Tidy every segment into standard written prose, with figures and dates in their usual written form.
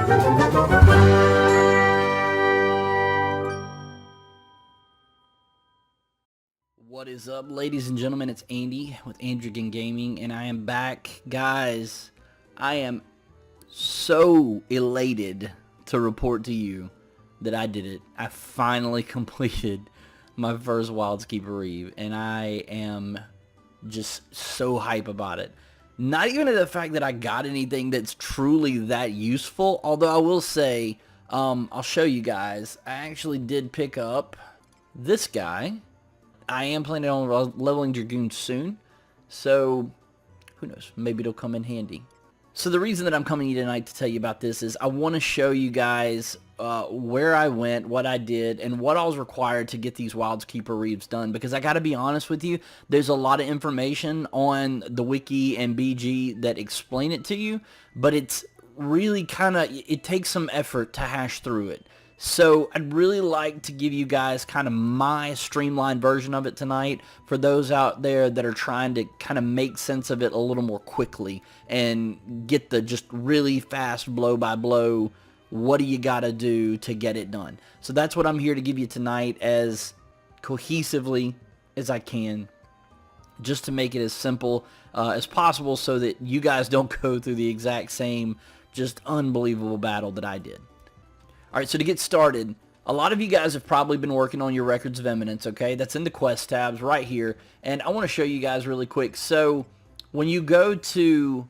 What is up, ladies and gentlemen? It's Andy with Andrigan Gaming, and I am back. Guys, I am so elated to report to you that I did it. I finally completed my first Wildskeeper Reive, and I am just so hype about it. Not even the fact that I got anything that's truly that useful, although I will say, I'll show you guys, I actually did pick up this guy. I am planning on leveling Dragoon soon, so who knows, maybe it'll come in handy. So the reason that I'm coming to you tonight to tell you about this is I want to show you guys where I went, what I did, and what all was required to get these Wildskeeper Reives done, because I gotta be honest with you, there's a lot of information on the wiki and BG that explain it to you, but it's really it takes some effort to hash through it. So I'd really like to give you guys kind of my streamlined version of it tonight for those out there that are trying to kind of make sense of it a little more quickly and get the just really fast blow by blow, what do you got to do to get it done. So that's what I'm here to give you tonight, as cohesively as I can, just to make it as simple as possible so that you guys don't go through the exact same just unbelievable battle that I did. Alright, so to get started, a lot of you guys have probably been working on your Records of Eminence, okay? That's in the quest tabs right here, and I want to show you guys really quick. So when you go to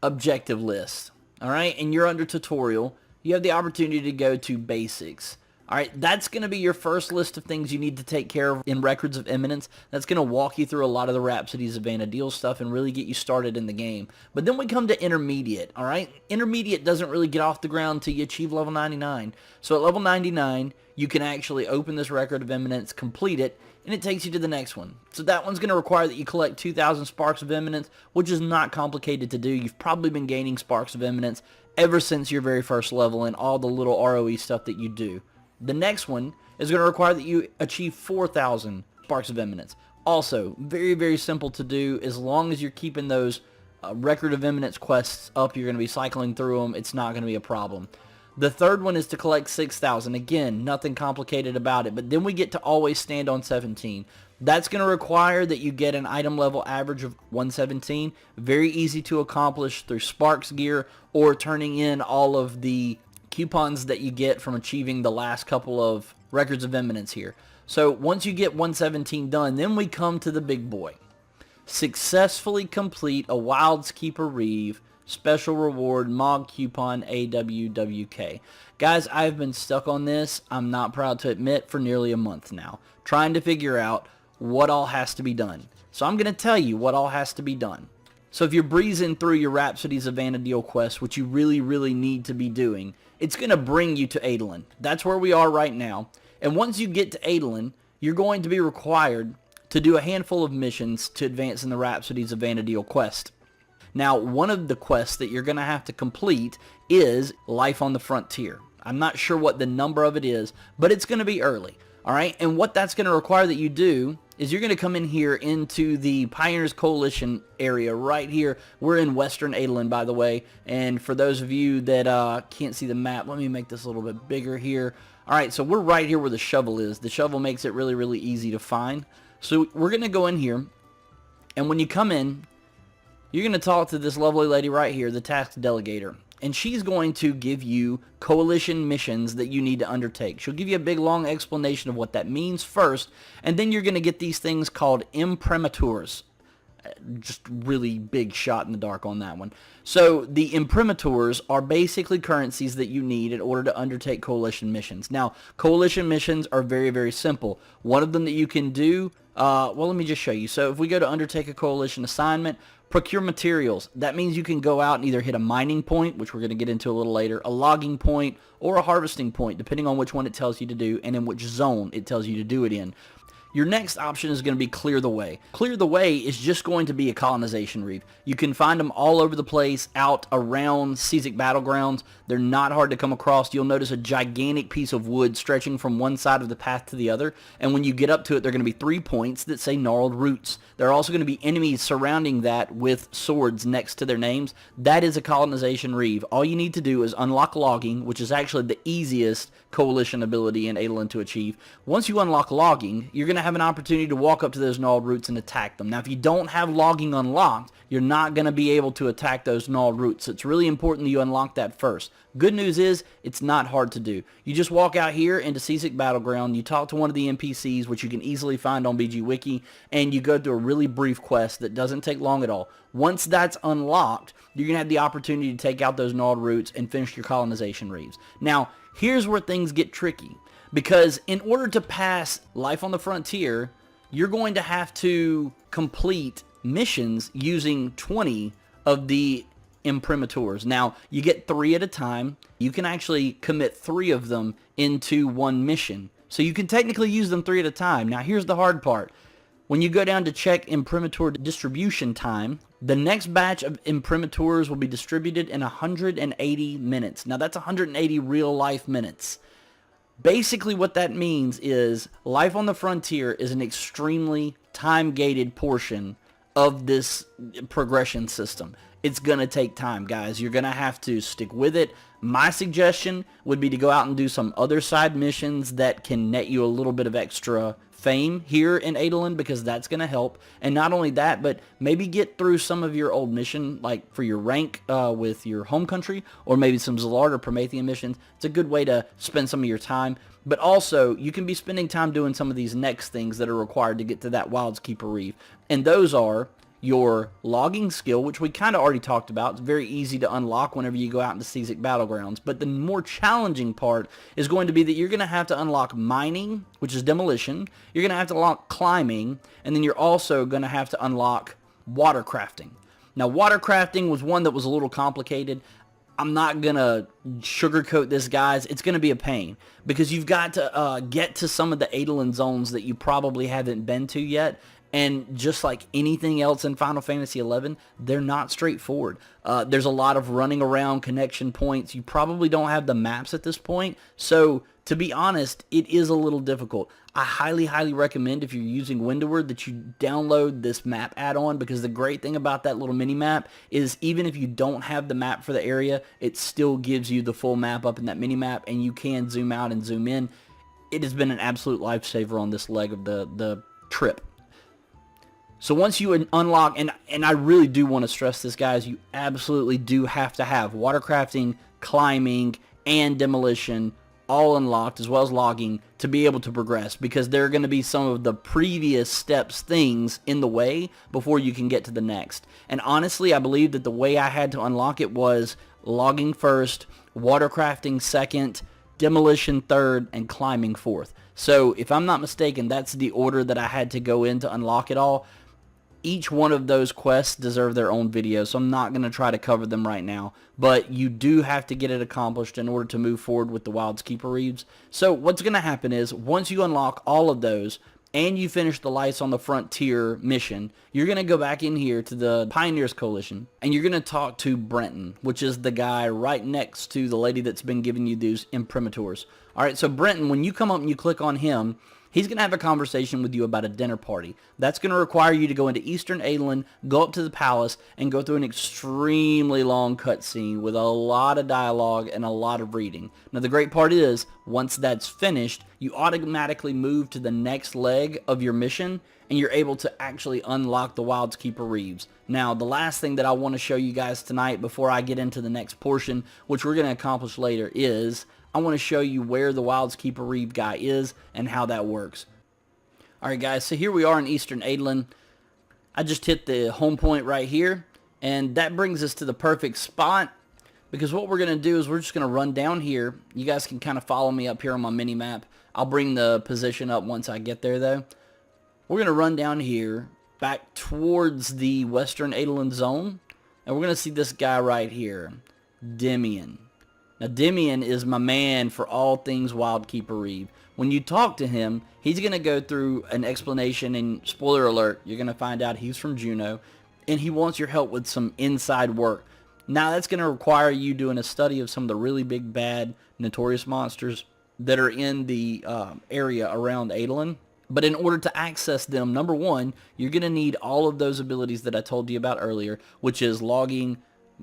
Objective List, alright, and you're under Tutorial, you have the opportunity to go to Basics. Alright, that's going to be your first list of things you need to take care of in Records of Eminence. That's going to walk you through a lot of the Rhapsodies of Vana'diel stuff and really get you started in the game. But then we come to Intermediate, alright? Intermediate doesn't really get off the ground until you achieve level 99. So at level 99, you can actually open this Record of Eminence, complete it, and it takes you to the next one. So that one's going to require that you collect 2,000 Sparks of Eminence, which is not complicated to do. You've probably been gaining Sparks of Eminence ever since your very first level and all the little ROE stuff that you do. The next one is going to require that you achieve 4,000 Sparks of Eminence. Also, very, very simple to do. As long as you're keeping those Record of Eminence quests up, you're going to be cycling through them. It's not going to be a problem. The third one is to collect 6,000. Again, nothing complicated about it. But then we get to Always Stand on 17. That's going to require that you get an item level average of 117. Very easy to accomplish through Sparks gear or turning in all of the coupons that you get from achieving the last couple of Records of Eminence here. So once you get 117 done, then we come to the big boy. Successfully complete a Wildskeeper Reive special reward mod coupon AWWK. Guys, I've been stuck on this, I'm not proud to admit, for nearly a month now, trying to figure out what all has to be done. So I'm going to tell you what all has to be done. So if you're breezing through your Rhapsodies of Vana'diel quest, which you really, really need to be doing, it's going to bring you to Adolin. That's where we are right now. And once you get to Adolin, you're going to be required to do a handful of missions to advance in the Rhapsodies of Vana'diel quest. Now, one of the quests that you're going to have to complete is Life on the Frontier. I'm not sure what the number of it is, but it's going to be early. Alright, and what that's going to require that you do is you're going to come in here into the Pioneers Coalition area right here. We're in Western Adolin, by the way, and for those of you that can't see the map, let me make this a little bit bigger here. Alright, so we're right here where the shovel is. The shovel makes it really, really easy to find. So we're going to go in here, and when you come in, you're going to talk to this lovely lady right here, the task delegator. And she's going to give you coalition missions that you need to undertake. She'll give you a big long explanation of what that means first, and then you're going to get these things called Imprimaturs. Just really big shot in the dark on that one. So the Imprimaturs are basically currencies that you need in order to undertake coalition missions. Now, coalition missions are very, very simple. One of them that you can do, well, let me just show you. So if we go to undertake a coalition assignment, procure materials. That means you can go out and either hit a mining point, which we're going to get into a little later, a logging point, or a harvesting point, depending on which one it tells you to do and in which zone it tells you to do it in. Your next option is going to be Clear the Way. Clear the Way is just going to be a colonization reef. You can find them all over the place out around Seasick Battlegrounds. They're not hard to come across. You'll notice a gigantic piece of wood stretching from one side of the path to the other, and when you get up to it, there are going to be 3 points that say Gnarled Roots. There are also going to be enemies surrounding that with swords next to their names. That is a colonization reef. All you need to do is unlock logging, which is actually the easiest coalition ability in Adolin to achieve. Once you unlock logging, you're going to have an opportunity to walk up to those gnarled roots and attack them. Now, if you don't have logging unlocked, you're not going to be able to attack those gnarled roots. It's really important that you unlock that first. Good news is, it's not hard to do. You just walk out here into Seasick Battleground, you talk to one of the NPCs, which you can easily find on BG Wiki, and you go through a really brief quest that doesn't take long at all. Once that's unlocked, you're going to have the opportunity to take out those gnarled roots and finish your colonization reefs. Now, here's where things get tricky, because in order to pass Life on the Frontier, you're going to have to complete missions using 20 of the Imprimaturs. Now, you get 3 at a time. You can actually commit 3 of them into one mission. So you can technically use them 3 at a time. Now, here's the hard part. When you go down to check Imprimatur distribution time, the next batch of Imprimaturs will be distributed in 180 minutes. Now, that's 180 real-life minutes. Basically, what that means is Life on the Frontier is an extremely time-gated portion of this progression system. It's going to take time, guys. You're going to have to stick with it. My suggestion would be to go out and do some other side missions that can net you a little bit of extra fame here in Adolin, because that's going to help. And not only that, but maybe get through some of your old mission, like for your rank with your home country, or maybe some Zalard or Promethean missions. It's a good way to spend some of your time. But also, you can be spending time doing some of these next things that are required to get to that Wildskeeper Reive. And those are your logging skill, which we kind of already talked about. It's very easy to unlock whenever you go out into Seasick Battlegrounds. But the more challenging part is going to be that you're going to have to unlock mining, which is demolition. You're going to have to unlock climbing, and then you're also going to have to unlock watercrafting. Now, watercrafting was one that was a little complicated. I'm not going to sugarcoat this, guys. It's going to be a pain, because you've got to get to some of the Adolin zones that you probably haven't been to yet. And just like anything else in Final Fantasy XI, they're not straightforward. There's a lot of running around connection points. You probably don't have the maps at this point. So, to be honest, it is a little difficult. I highly, highly recommend, if you're using Windoward, that you download this map add-on, because the great thing about that little mini-map is even if you don't have the map for the area, it still gives you the full map up in that mini-map, and you can zoom out and zoom in. It has been an absolute lifesaver on this leg of the trip. So once you unlock, and I really do want to stress this, guys, you absolutely do have to have watercrafting, climbing, and demolition all unlocked, as well as logging, to be able to progress, because there are going to be some of the previous steps, things in the way before you can get to the next. And honestly, I believe that the way I had to unlock it was logging first, watercrafting second, demolition third, and climbing fourth. So if I'm not mistaken, that's the order that I had to go in to unlock it all. Each one of those quests deserve their own video, so I'm not going to try to cover them right now. But you do have to get it accomplished in order to move forward with the Wildskeeper Reives. So what's going to happen is, once you unlock all of those, and you finish the Lights on the Frontier mission, you're going to go back in here to the Pioneers Coalition, and you're going to talk to Brenton, which is the guy right next to the lady that's been giving you these Imprimaturs. Alright, so Brenton, when you come up and you click on him, he's going to have a conversation with you about a dinner party. That's going to require you to go into Eastern Adolin, go up to the palace, and go through an extremely long cutscene with a lot of dialogue and a lot of reading. Now, the great part is, once that's finished, you automatically move to the next leg of your mission, and you're able to actually unlock the Wildskeeper Reives. Now, the last thing that I want to show you guys tonight before I get into the next portion, which we're going to accomplish later, is I want to show you where the Wildskeeper Reive guy is and how that works. Alright guys, so here we are in Eastern Adolin. I just hit the home point right here, and that brings us to the perfect spot, because what we're going to do is we're just going to run down here. You guys can kind of follow me up here on my mini-map. I'll bring the position up once I get there though. We're going to run down here, back towards the Western Adolin zone, and we're going to see this guy right here, Demian. Now, Demian is my man for all things Wildskeeper Reive. When you talk to him, he's going to go through an explanation, and spoiler alert, you're going to find out he's from Juneau, and he wants your help with some inside work. Now, that's going to require you doing a study of some of the really big, bad, notorious monsters that are in the area around Adolin. But in order to access them, number one, you're going to need all of those abilities that I told you about earlier, which is logging,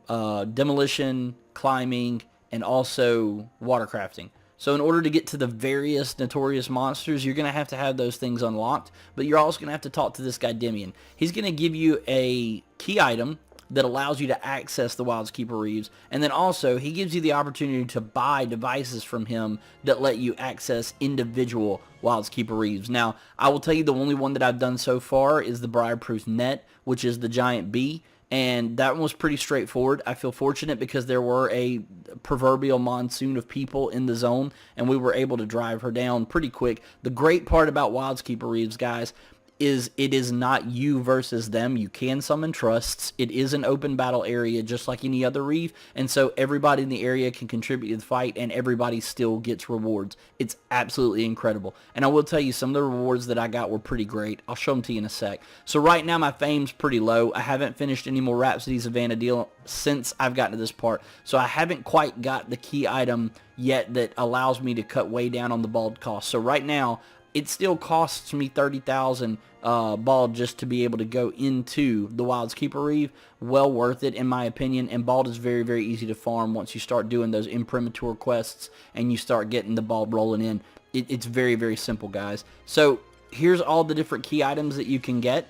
demolition, climbing, and also watercrafting. So in order to get to the various notorious monsters, you're going to have those things unlocked, but you're also going to have to talk to this guy Demian. He's going to give you a key item that allows you to access the Wildskeeper Reives, and then also he gives you the opportunity to buy devices from him that let you access individual Wildskeeper Reives. Now, I will tell you the only one that I've done so far is the Briarproof Net, which is the giant bee, and that one was pretty straightforward. I feel fortunate because there were a proverbial monsoon of people in the zone, and we were able to drive her down pretty quick. The great part about Wildskeeper Reives, guys, is it is not you versus them. You can summon trusts. It is an open battle area just like any other Reive, and so everybody in the area can contribute to the fight, and everybody still gets rewards. It's absolutely incredible. And I will tell you, some of the rewards that I got were pretty great. I'll show them to you in a sec. So right now my fame's pretty low. I haven't finished any more Rhapsodies of Vanadil since I've gotten to this part, so I haven't quite got the key item yet that allows me to cut way down on the bald cost. So right now, it still costs me 30,000 bald just to be able to go into the Wildskeeper Reive. Well worth it in my opinion, and bald is very, very easy to farm once you start doing those Imprimatur quests and you start getting the bald rolling in. It's very, very simple, guys. So here's all the different key items that you can get.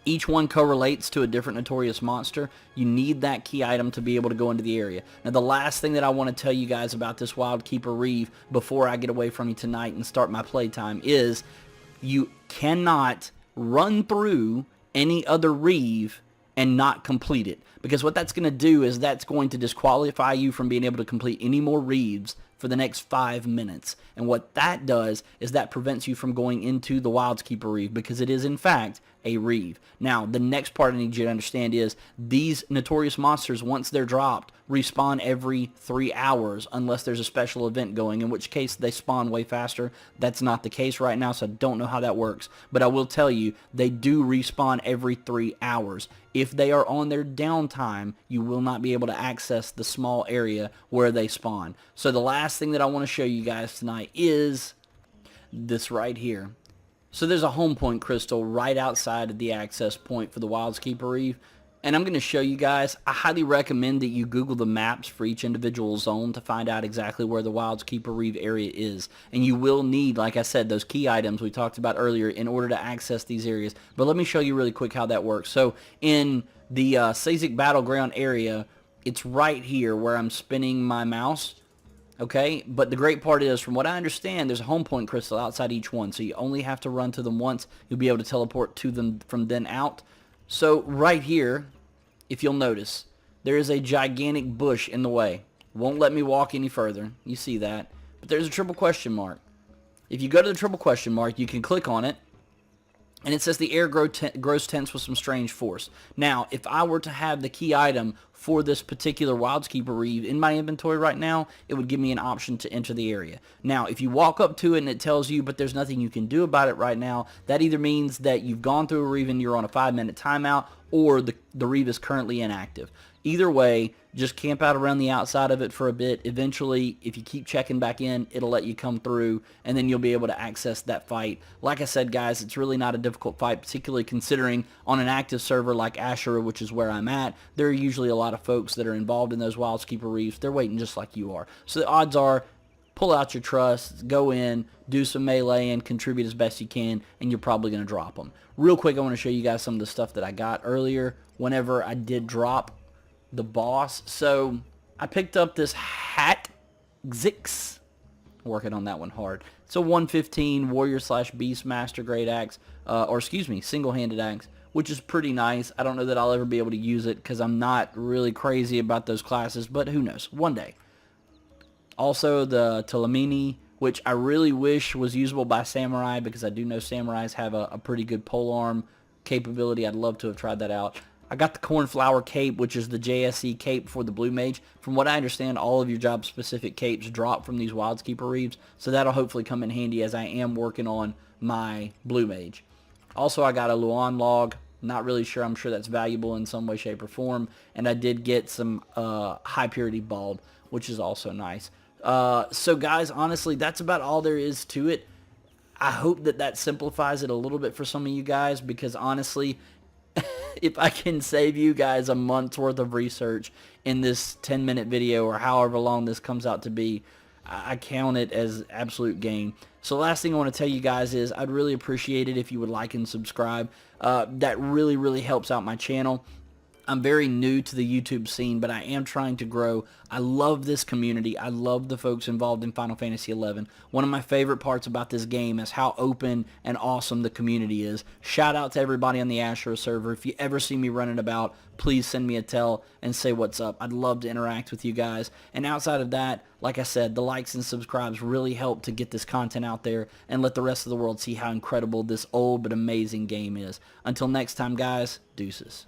Each one correlates to a different notorious monster. You need that key item to be able to go into the area. Now, the last thing that I want to tell you guys about this Wildskeeper Reive before I get away from you tonight and start my playtime is you cannot run through any other Reive and not complete it. Because what that's going to do is that's going to disqualify you from being able to complete any more Reives for the next 5 minutes. And what that does is that prevents you from going into the Wildskeeper Reive, because it is in fact a Reive. Now, the next part I need you to understand is these notorious monsters, once they're dropped, respawn every 3 hours unless there's a special event going, in which case they spawn way faster. That's not the case right now, so I don't know how that works. But I will tell you, they do respawn every 3 hours. If they are on their downtime, you will not be able to access the small area where they spawn. So the last thing that I want to show you guys tonight is this right here. So there's a home point crystal right outside of the access point for the Wildskeeper Reive, and I'm going to show you guys. I highly recommend that you Google the maps for each individual zone to find out exactly where the Wildskeeper Reive area is. And you will need, like I said, those key items we talked about earlier in order to access these areas. But let me show you really quick how that works. So in the Sazik Battleground area, it's right here where I'm spinning my mouse. Okay, but the great part is, from what I understand, there's a home point crystal outside each one, so you only have to run to them once. You'll be able to teleport to them from then out. So right here, if you'll notice, there is a gigantic bush in the way. Won't let me walk any further. You see that. But there's a triple question mark. If you go to the triple question mark, you can click on it, and it says the air grows tense with some strange force. Now, if I were to have the key item for this particular Wildskeeper Reive in my inventory right now, it would give me an option to enter the area. Now, if you walk up to it and it tells you, but there's nothing you can do about it right now, that either means that you've gone through a Reive and you're on a 5-minute timeout, or the Reive is currently inactive. Either way, just camp out around the outside of it for a bit. Eventually, if you keep checking back in, it'll let you come through, and then you'll be able to access that fight. Like I said, guys, it's really not a difficult fight, particularly considering on an active server like Ashura, which is where I'm at, there are usually a lot of folks that are involved in those Wildskeeper Reives. They're waiting just like you are. So the odds are, pull out your trusts, go in, do some melee, and contribute as best you can, and you're probably going to drop them. Real quick, I want to show you guys some of the stuff that I got earlier whenever I did drop the boss. So I picked up this hat Zix, working on that one hard. It's a 115 warrior slash beastmaster great axe, or excuse me, single-handed axe, which is pretty nice. I don't know that I'll ever be able to use it because I'm not really crazy about those classes, but who knows, one day. Also the Telemini, which I really wish was usable by samurai, because I do know samurais have a pretty good polearm capability. I'd love to have tried that out. I got the Cornflower Cape, which is the JSE cape for the Blue Mage. From what I understand, all of your job-specific capes drop from these Wildskeeper Reives, so that'll hopefully come in handy as I am working on my Blue Mage. Also, I got a Luan log. Not really sure. I'm sure that's valuable in some way, shape, or form. And I did get some high purity bald, which is also nice. So guys, honestly, that's about all there is to it. I hope that simplifies it a little bit for some of you guys, because honestly, if I can save you guys a month's worth of research in this 10-minute video or however long this comes out to be, I count it as absolute gain. So last thing I want to tell you guys is I'd really appreciate it if you would like and subscribe. That really helps out my channel. I'm very new to the YouTube scene, but I am trying to grow. I love this community. I love the folks involved in Final Fantasy XI. One of my favorite parts about this game is how open and awesome the community is. Shout out to everybody on the Astro server. If you ever see me running about, please send me a tell and say what's up. I'd love to interact with you guys. And outside of that, like I said, the likes and subscribes really help to get this content out there and let the rest of the world see how incredible this old but amazing game is. Until next time, guys, deuces.